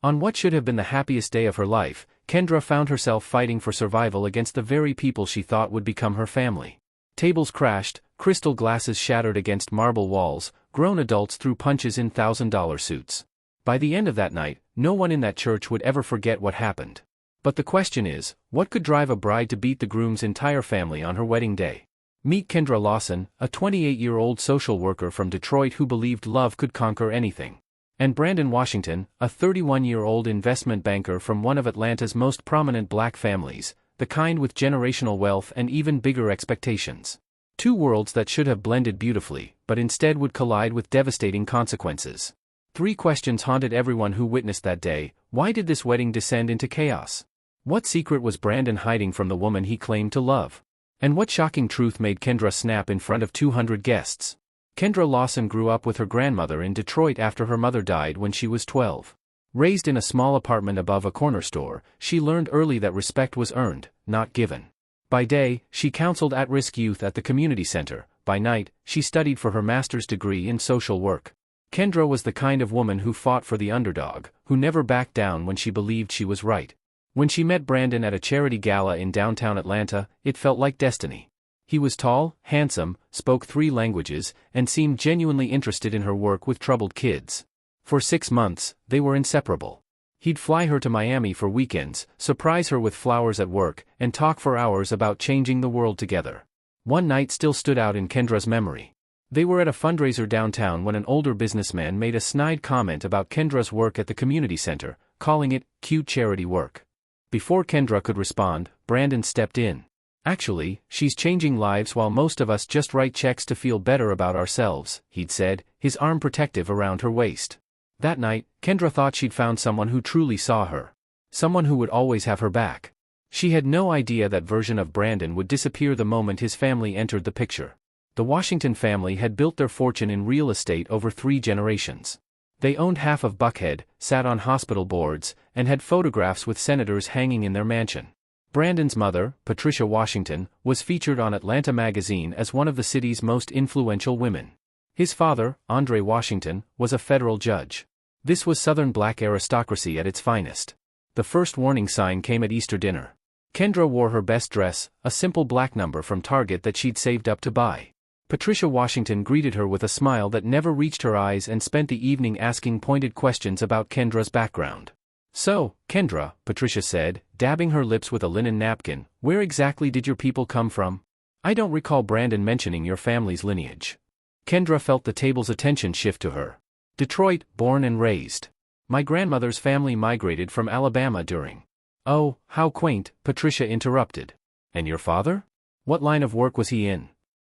On what should have been the happiest day of her life, Kendra found herself fighting for survival against the very people she thought would become her family. Tables crashed, crystal glasses shattered against marble walls, grown adults threw punches in $1,000 suits. By the end of that night, no one in that church would ever forget what happened. But the question is, what could drive a bride to beat the groom's entire family on her wedding day? Meet Kendra Lawson, a 28-year-old social worker from Detroit who believed love could conquer anything. And Brandon Washington, a 31-year-old investment banker from one of Atlanta's most prominent black families, the kind with generational wealth and even bigger expectations. Two worlds that should have blended beautifully, but instead would collide with devastating consequences. 3 questions haunted everyone who witnessed that day. Why did this wedding descend into chaos? What secret was Brandon hiding from the woman he claimed to love? And what shocking truth made Kendra snap in front of 200 guests? Kendra Lawson grew up with her grandmother in Detroit after her mother died when she was 12. Raised in a small apartment above a corner store, she learned early that respect was earned, not given. By day, she counseled at-risk youth at the community center. By night, she studied for her master's degree in social work. Kendra was the kind of woman who fought for the underdog, who never backed down when she believed she was right. When she met Brandon at a charity gala in downtown Atlanta, it felt like destiny. He was tall, handsome, spoke 3 languages, and seemed genuinely interested in her work with troubled kids. For 6 months, they were inseparable. He'd fly her to Miami for weekends, surprise her with flowers at work, and talk for hours about changing the world together. One night still stood out in Kendra's memory. They were at a fundraiser downtown when an older businessman made a snide comment about Kendra's work at the community center, calling it cute charity work. Before Kendra could respond, Brandon stepped in. Actually, she's changing lives while most of us just write checks to feel better about ourselves, he'd said, his arm protective around her waist. That night, Kendra thought she'd found someone who truly saw her. Someone who would always have her back. She had no idea that version of Brandon would disappear the moment his family entered the picture. The Washington family had built their fortune in real estate over 3 generations. They owned half of Buckhead, sat on hospital boards, and had photographs with senators hanging in their mansion. Brandon's mother, Patricia Washington, was featured on Atlanta magazine as one of the city's most influential women. His father, Andre Washington, was a federal judge. This was Southern black aristocracy at its finest. The first warning sign came at Easter dinner. Kendra wore her best dress, a simple black number from Target that she'd saved up to buy. Patricia Washington greeted her with a smile that never reached her eyes and spent the evening asking pointed questions about Kendra's background. "So, Kendra," Patricia said, dabbing her lips with a linen napkin, "where exactly did your people come from? I don't recall Brandon mentioning your family's lineage." Kendra felt the table's attention shift to her. "Detroit, born and raised. My grandmother's family migrated from Alabama during—" "Oh, how quaint," Patricia interrupted. "And your father? What line of work was he in?"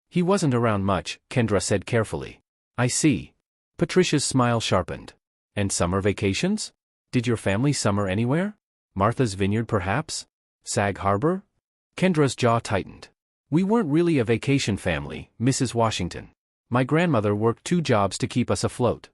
"He wasn't around much," Kendra said carefully. "I see." Patricia's smile sharpened. "And summer vacations? Did your family summer anywhere? Martha's Vineyard perhaps? Sag Harbor?" Kendra's jaw tightened. "We weren't really a vacation family, Mrs. Washington. My grandmother worked 2 jobs to keep us afloat."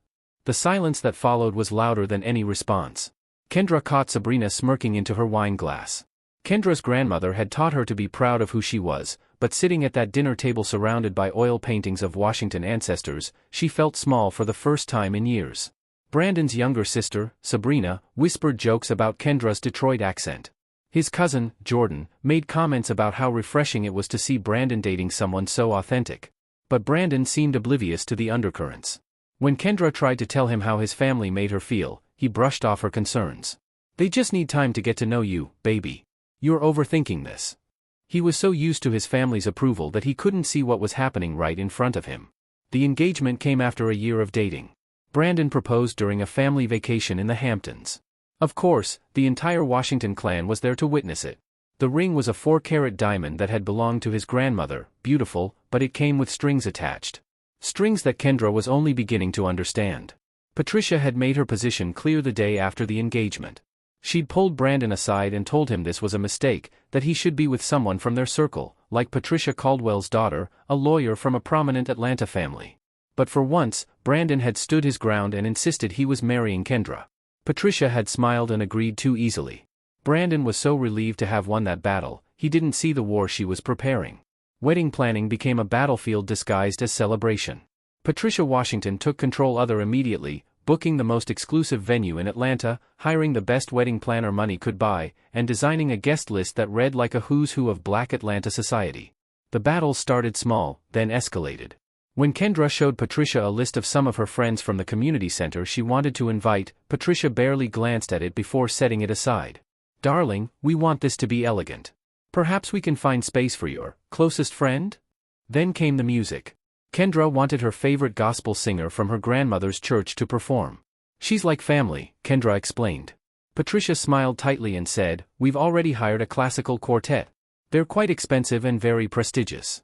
The silence that followed was louder than any response. Kendra caught Sabrina smirking into her wine glass. Kendra's grandmother had taught her to be proud of who she was, but sitting at that dinner table surrounded by oil paintings of Washington ancestors, she felt small for the first time in years. Brandon's younger sister, Sabrina, whispered jokes about Kendra's Detroit accent. His cousin, Jordan, made comments about how refreshing it was to see Brandon dating someone so authentic. But Brandon seemed oblivious to the undercurrents. When Kendra tried to tell him how his family made her feel, he brushed off her concerns. "They just need time to get to know you, baby. You're overthinking this." He was so used to his family's approval that he couldn't see what was happening right in front of him. The engagement came after a year of dating. Brandon proposed during a family vacation in the Hamptons. Of course, the entire Washington clan was there to witness it. The ring was a 4-carat diamond that had belonged to his grandmother, beautiful, but it came with strings attached. Strings that Kendra was only beginning to understand. Patricia had made her position clear the day after the engagement. She'd pulled Brandon aside and told him this was a mistake, that he should be with someone from their circle, like Patricia Caldwell's daughter, a lawyer from a prominent Atlanta family. But for once, Brandon had stood his ground and insisted he was marrying Kendra. Patricia had smiled and agreed too easily. Brandon was so relieved to have won that battle, he didn't see the war she was preparing. Wedding planning became a battlefield disguised as celebration. Patricia Washington took control immediately. booking the most exclusive venue in Atlanta, hiring the best wedding planner money could buy, and designing a guest list that read like a who's who of Black Atlanta society. The battles started small, then escalated. When Kendra showed Patricia a list of some of her friends from the community center she wanted to invite, Patricia barely glanced at it before setting it aside. "Darling, we want this to be elegant. Perhaps we can find space for your closest friend?" Then came the music. Kendra wanted her favorite gospel singer from her grandmother's church to perform. "She's like family," Kendra explained. Patricia smiled tightly and said, "We've already hired a classical quartet. They're quite expensive and very prestigious."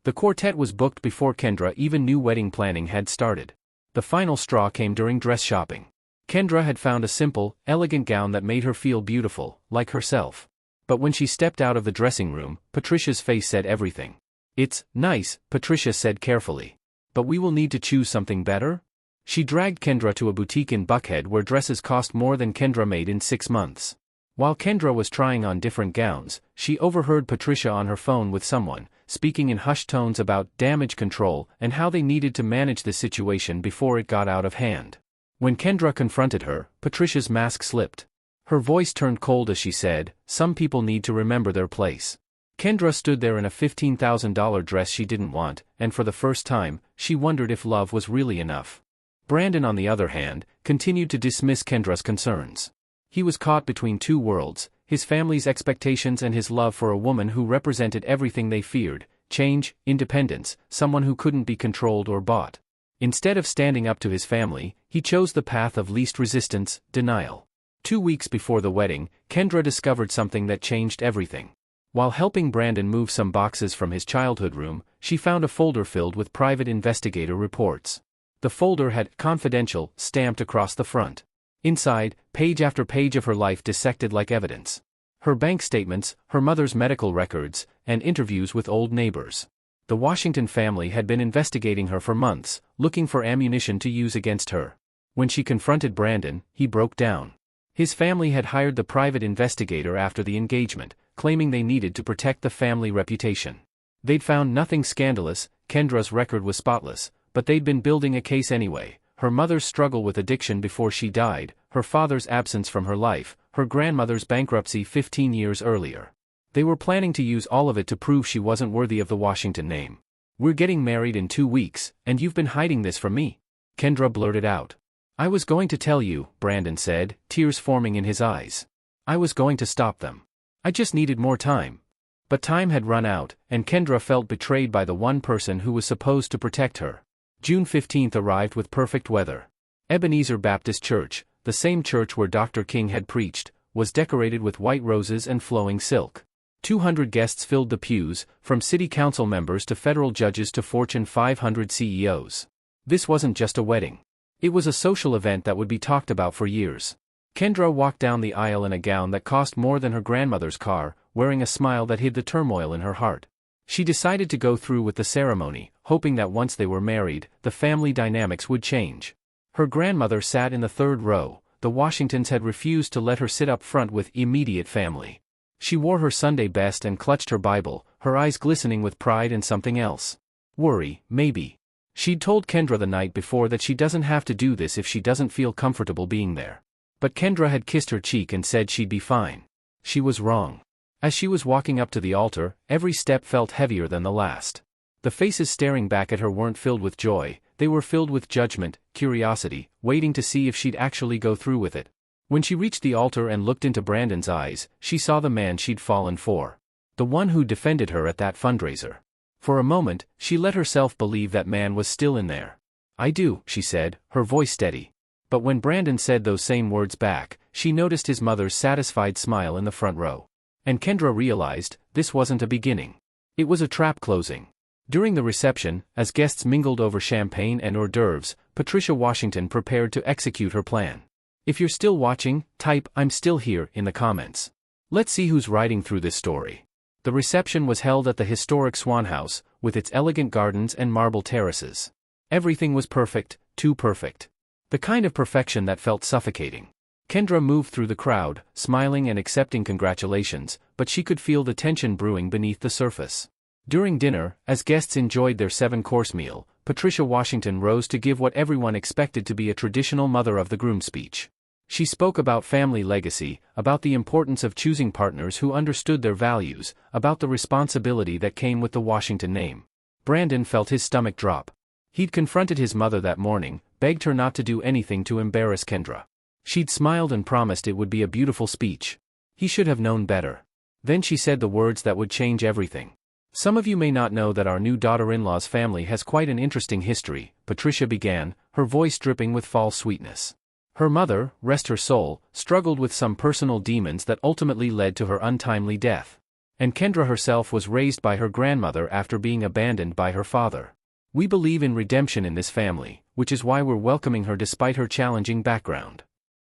The quartet was booked before Kendra even knew wedding planning had started. The final straw came during dress shopping. Kendra had found a simple, elegant gown that made her feel beautiful, like herself. But when she stepped out of the dressing room, Patricia's face said everything. "It's nice," Patricia said carefully. "But we will need to choose something better?" She dragged Kendra to a boutique in Buckhead where dresses cost more than Kendra made in 6 months. While Kendra was trying on different gowns, she overheard Patricia on her phone with someone, speaking in hushed tones about damage control and how they needed to manage the situation before it got out of hand. When Kendra confronted her, Patricia's mask slipped. Her voice turned cold as she said, "Some people need to remember their place." Kendra stood there in a $15,000 dress she didn't want, and for the first time, she wondered if love was really enough. Brandon, on the other hand, continued to dismiss Kendra's concerns. He was caught between two worlds, his family's expectations and his love for a woman who represented everything they feared: change, independence, someone who couldn't be controlled or bought. Instead of standing up to his family, he chose the path of least resistance: denial. 2 weeks before the wedding, Kendra discovered something that changed everything. While helping Brandon move some boxes from his childhood room, she found a folder filled with private investigator reports. The folder had "confidential" stamped across the front. Inside, page after page of her life dissected like evidence. Her bank statements, her mother's medical records, and interviews with old neighbors. The Washington family had been investigating her for months, looking for ammunition to use against her. When she confronted Brandon, he broke down. His family had hired the private investigator after the engagement, claiming they needed to protect the family reputation. They'd found nothing scandalous, Kendra's record was spotless, but they'd been building a case anyway: her mother's struggle with addiction before she died, her father's absence from her life, her grandmother's bankruptcy 15 years earlier. They were planning to use all of it to prove she wasn't worthy of the Washington name. "We're getting married in 2 weeks, and you've been hiding this from me," Kendra blurted out. "I was going to tell you," Brandon said, tears forming in his eyes. "I was going to stop them. I just needed more time." But time had run out, and Kendra felt betrayed by the one person who was supposed to protect her. June 15th arrived with perfect weather. Ebenezer Baptist Church, the same church where Dr. King had preached, was decorated with white roses and flowing silk. 200 guests filled the pews, from city council members to federal judges to Fortune 500 CEOs. This wasn't just a wedding. It was a social event that would be talked about for years. Kendra walked down the aisle in a gown that cost more than her grandmother's car, wearing a smile that hid the turmoil in her heart. She decided to go through with the ceremony, hoping that once they were married, the family dynamics would change. Her grandmother sat in the third row. The Washingtons had refused to let her sit up front with immediate family. She wore her Sunday best and clutched her Bible, her eyes glistening with pride and something else. Worry, maybe. She'd told Kendra the night before that she doesn't have to do this if she doesn't feel comfortable being there. But Kendra had kissed her cheek and said she'd be fine. She was wrong. As she was walking up to the altar, every step felt heavier than the last. The faces staring back at her weren't filled with joy, they were filled with judgment, curiosity, waiting to see if she'd actually go through with it. When she reached the altar and looked into Brandon's eyes, she saw the man she'd fallen for. The one who defended her at that fundraiser. For a moment, she let herself believe that man was still in there. "I do," she said, her voice steady. But when Brandon said those same words back, she noticed his mother's satisfied smile in the front row. And Kendra realized, this wasn't a beginning. It was a trap closing. During the reception, as guests mingled over champagne and hors d'oeuvres, Patricia Washington prepared to execute her plan. If you're still watching, type "I'm still here" in the comments. Let's see who's riding through this story. The reception was held at the historic Swan House, with its elegant gardens and marble terraces. Everything was perfect, too perfect. The kind of perfection that felt suffocating. Kendra moved through the crowd, smiling and accepting congratulations, but she could feel the tension brewing beneath the surface. During dinner, as guests enjoyed their 7-course meal, Patricia Washington rose to give what everyone expected to be a traditional mother of the groom speech. She spoke about family legacy, about the importance of choosing partners who understood their values, about the responsibility that came with the Washington name. Brandon felt his stomach drop. He'd confronted his mother that morning, begged her not to do anything to embarrass Kendra. She'd smiled and promised it would be a beautiful speech. He should have known better. Then she said the words that would change everything. Some of you may not know that our new daughter-in-law's family has quite an interesting history, Patricia began, her voice dripping with false sweetness. Her mother, rest her soul, struggled with some personal demons that ultimately led to her untimely death. And Kendra herself was raised by her grandmother after being abandoned by her father. We believe in redemption in this family, which is why we're welcoming her despite her challenging background.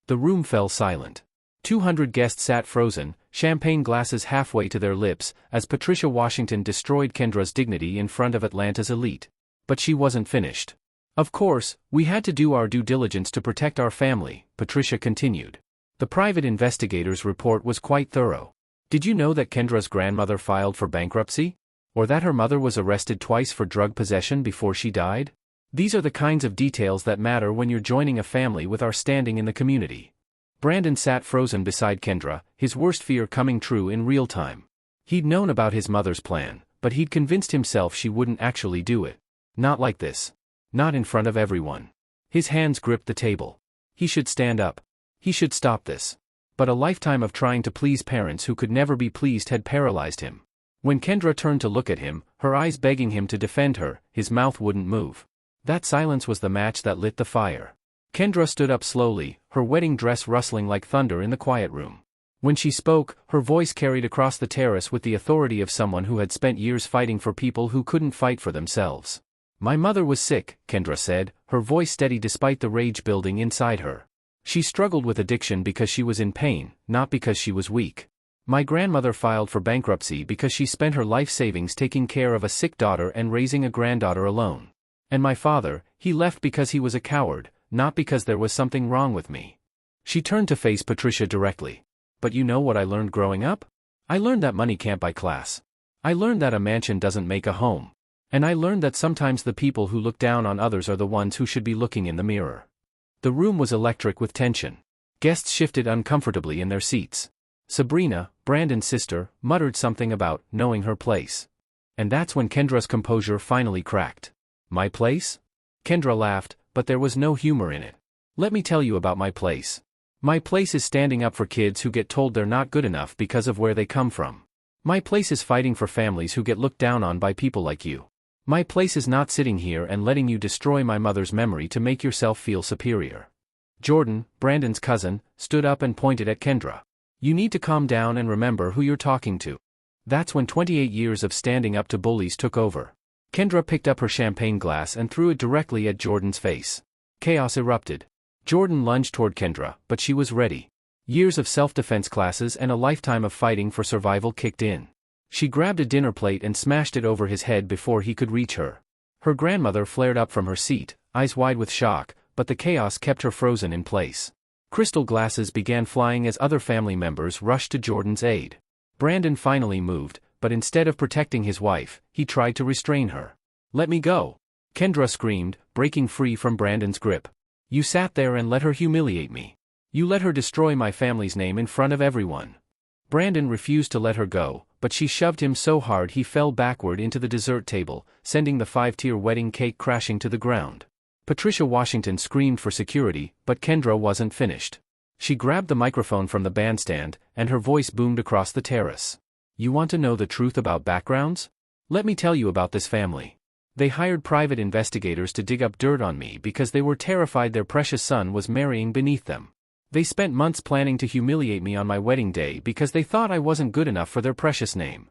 The room fell silent. 200 guests sat frozen, champagne glasses halfway to their lips, as Patricia Washington destroyed Kendra's dignity in front of Atlanta's elite. But she wasn't finished. Of course, we had to do our due diligence to protect our family, Patricia continued. The private investigator's report was quite thorough. Did you know that Kendra's grandmother filed for bankruptcy? Or that her mother was arrested twice for drug possession before she died? These are the kinds of details that matter when you're joining a family with our standing in the community. Brandon sat frozen beside Kendra, his worst fear coming true in real time. He'd known about his mother's plan, but he'd convinced himself she wouldn't actually do it. Not like this. Not in front of everyone. His hands gripped the table. He should stand up. He should stop this. But a lifetime of trying to please parents who could never be pleased had paralyzed him. When Kendra turned to look at him, her eyes begging him to defend her, his mouth wouldn't move. That silence was the match that lit the fire. Kendra stood up slowly, her wedding dress rustling like thunder in the quiet room. When she spoke, her voice carried across the terrace with the authority of someone who had spent years fighting for people who couldn't fight for themselves. My mother was sick, Kendra said, her voice steady despite the rage building inside her. She struggled with addiction because she was in pain, not because she was weak. My grandmother filed for bankruptcy because she spent her life savings taking care of a sick daughter and raising a granddaughter alone. And my father, he left because he was a coward, not because there was something wrong with me. She turned to face Patricia directly. But you know what I learned growing up? I learned that money can't buy class. I learned that a mansion doesn't make a home. And I learned that sometimes the people who look down on others are the ones who should be looking in the mirror. The room was electric with tension. Guests shifted uncomfortably in their seats. Sabrina, Brandon's sister, muttered something about knowing her place. And that's when Kendra's composure finally cracked. My place? Kendra laughed, but there was no humor in it. Let me tell you about my place. My place is standing up for kids who get told they're not good enough because of where they come from. My place is fighting for families who get looked down on by people like you. My place is not sitting here and letting you destroy my mother's memory to make yourself feel superior. Jordan, Brandon's cousin, stood up and pointed at Kendra. You need to calm down and remember who you're talking to. That's when 28 years of standing up to bullies took over. Kendra picked up her champagne glass and threw it directly at Jordan's face. Chaos erupted. Jordan lunged toward Kendra, but she was ready. Years of self-defense classes and a lifetime of fighting for survival kicked in. She grabbed a dinner plate and smashed it over his head before he could reach her. Her grandmother flared up from her seat, eyes wide with shock, but the chaos kept her frozen in place. Crystal glasses began flying as other family members rushed to Jordan's aid. Brandon finally moved, but instead of protecting his wife, he tried to restrain her. Let me go! Kendra screamed, breaking free from Brandon's grip. You sat there and let her humiliate me. You let her destroy my family's name in front of everyone. Brandon refused to let her go, but she shoved him so hard he fell backward into the dessert table, sending the 5-tier wedding cake crashing to the ground. Patricia Washington screamed for security, but Kendra wasn't finished. She grabbed the microphone from the bandstand, and her voice boomed across the terrace. You want to know the truth about backgrounds? Let me tell you about this family. They hired private investigators to dig up dirt on me because they were terrified their precious son was marrying beneath them. They spent months planning to humiliate me on my wedding day because they thought I wasn't good enough for their precious name.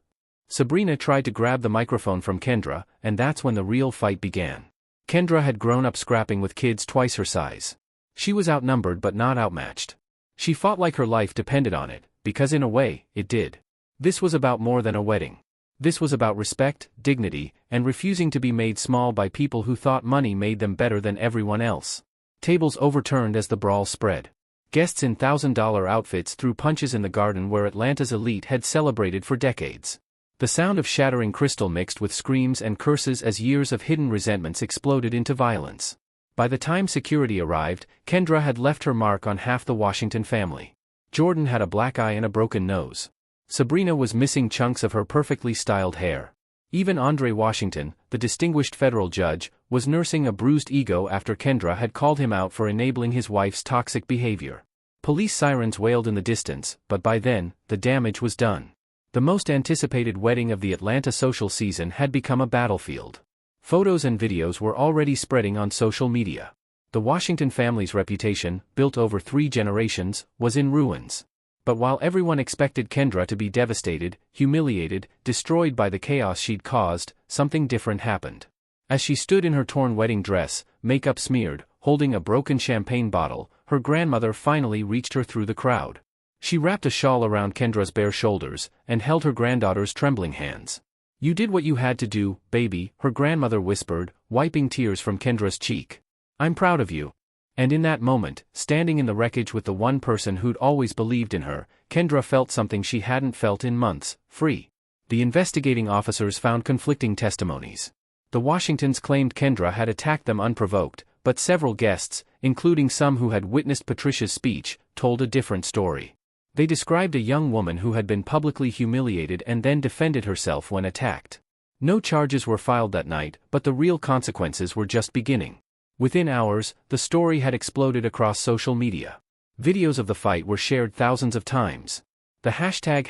Sabrina tried to grab the microphone from Kendra, and that's when the real fight began. Kendra had grown up scrapping with kids twice her size. She was outnumbered but not outmatched. She fought like her life depended on it, because in a way, it did. This was about more than a wedding. This was about respect, dignity, and refusing to be made small by people who thought money made them better than everyone else. Tables overturned as the brawl spread. Guests in $1,000 outfits threw punches in the garden where Atlanta's elite had celebrated for decades. The sound of shattering crystal mixed with screams and curses as years of hidden resentments exploded into violence. By the time security arrived, Kendra had left her mark on half the Washington family. Jordan had a black eye and a broken nose. Sabrina was missing chunks of her perfectly styled hair. Even Andre Washington, the distinguished federal judge, was nursing a bruised ego after Kendra had called him out for enabling his wife's toxic behavior. Police sirens wailed in the distance, but by then, the damage was done. The most anticipated wedding of the Atlanta social season had become a battlefield. Photos and videos were already spreading on social media. The Washington family's reputation, built over 3 generations, was in ruins. But while everyone expected Kendra to be devastated, humiliated, destroyed by the chaos she'd caused, something different happened. As she stood in her torn wedding dress, makeup smeared, holding a broken champagne bottle, her grandmother finally reached her through the crowd. She wrapped a shawl around Kendra's bare shoulders, and held her granddaughter's trembling hands. "You did what you had to do, baby," her grandmother whispered, wiping tears from Kendra's cheek. "I'm proud of you." And in that moment, standing in the wreckage with the one person who'd always believed in her, Kendra felt something she hadn't felt in months: free. The investigating officers found conflicting testimonies. The Washingtons claimed Kendra had attacked them unprovoked, but several guests, including some who had witnessed Patricia's speech, told a different story. They described a young woman who had been publicly humiliated and then defended herself when attacked. No charges were filed that night, but the real consequences were just beginning. Within hours, the story had exploded across social media. Videos of the fight were shared thousands of times. The hashtag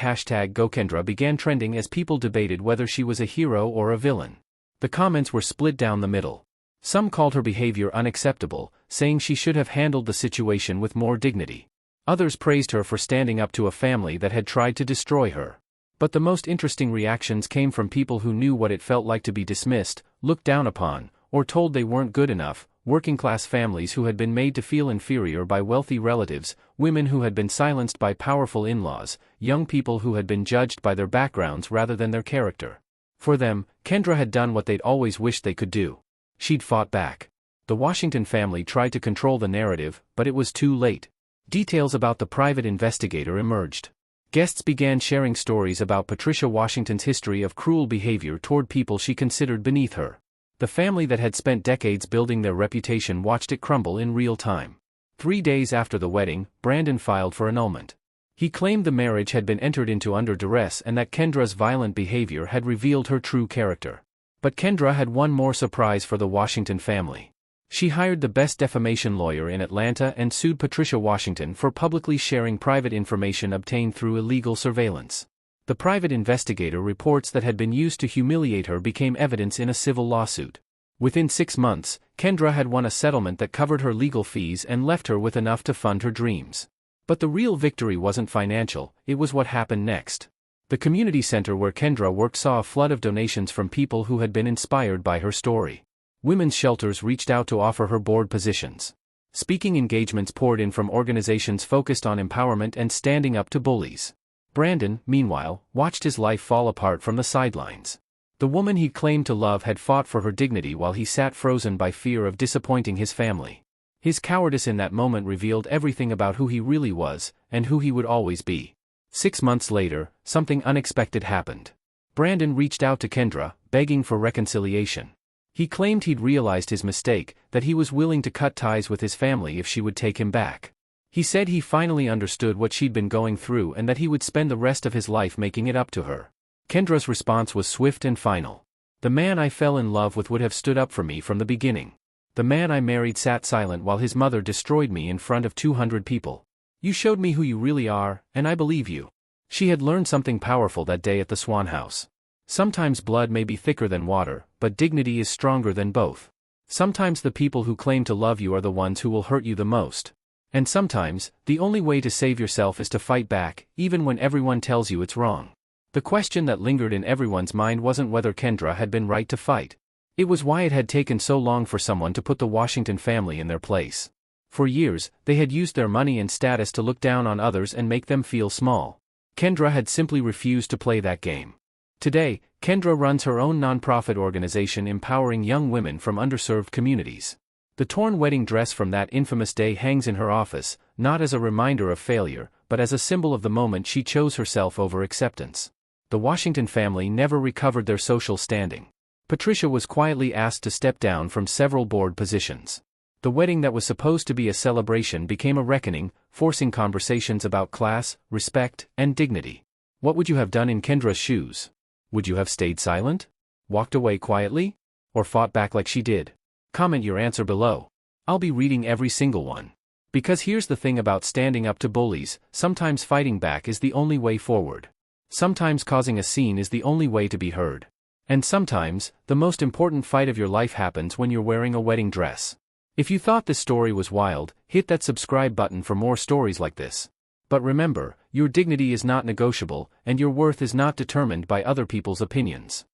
#GoKendra began trending as people debated whether she was a hero or a villain. The comments were split down the middle. Some called her behavior unacceptable, saying she should have handled the situation with more dignity. Others praised her for standing up to a family that had tried to destroy her. But the most interesting reactions came from people who knew what it felt like to be dismissed, looked down upon, or told they weren't good enough: working-class families who had been made to feel inferior by wealthy relatives, women who had been silenced by powerful in-laws, young people who had been judged by their backgrounds rather than their character. For them, Kendra had done what they'd always wished they could do. She'd fought back. The Washington family tried to control the narrative, but it was too late. Details about the private investigator emerged. Guests began sharing stories about Patricia Washington's history of cruel behavior toward people she considered beneath her. The family that had spent decades building their reputation watched it crumble in real time. 3 days after the wedding, Brandon filed for annulment. He claimed the marriage had been entered into under duress and that Kendra's violent behavior had revealed her true character. But Kendra had one more surprise for the Washington family. She hired the best defamation lawyer in Atlanta and sued Patricia Washington for publicly sharing private information obtained through illegal surveillance. The private investigator reports that had been used to humiliate her became evidence in a civil lawsuit. Within 6 months, Kendra had won a settlement that covered her legal fees and left her with enough to fund her dreams. But the real victory wasn't financial, it was what happened next. The community center where Kendra worked saw a flood of donations from people who had been inspired by her story. Women's shelters reached out to offer her board positions. Speaking engagements poured in from organizations focused on empowerment and standing up to bullies. Brandon, meanwhile, watched his life fall apart from the sidelines. The woman he claimed to love had fought for her dignity while he sat frozen by fear of disappointing his family. His cowardice in that moment revealed everything about who he really was, and who he would always be. 6 months later, something unexpected happened. Brandon reached out to Kendra, begging for reconciliation. He claimed he'd realized his mistake, that he was willing to cut ties with his family if she would take him back. He said he finally understood what she'd been going through and that he would spend the rest of his life making it up to her. Kendra's response was swift and final. "The man I fell in love with would have stood up for me from the beginning. The man I married sat silent while his mother destroyed me in front of 200 people. You showed me who you really are, and I believe you." She had learned something powerful that day at the Swan House. Sometimes blood may be thicker than water, but dignity is stronger than both. Sometimes the people who claim to love you are the ones who will hurt you the most. And sometimes, the only way to save yourself is to fight back, even when everyone tells you it's wrong. The question that lingered in everyone's mind wasn't whether Kendra had been right to fight. It was why it had taken so long for someone to put the Washington family in their place. For years, they had used their money and status to look down on others and make them feel small. Kendra had simply refused to play that game. Today, Kendra runs her own nonprofit organization empowering young women from underserved communities. The torn wedding dress from that infamous day hangs in her office, not as a reminder of failure, but as a symbol of the moment she chose herself over acceptance. The Washington family never recovered their social standing. Patricia was quietly asked to step down from several board positions. The wedding that was supposed to be a celebration became a reckoning, forcing conversations about class, respect, and dignity. What would you have done in Kendra's shoes? Would you have stayed silent? Walked away quietly? Or fought back like she did? Comment your answer below. I'll be reading every single one. Because here's the thing about standing up to bullies, sometimes fighting back is the only way forward. Sometimes causing a scene is the only way to be heard. And sometimes, the most important fight of your life happens when you're wearing a wedding dress. If you thought this story was wild, hit that subscribe button for more stories like this. But remember, your dignity is not negotiable, and your worth is not determined by other people's opinions.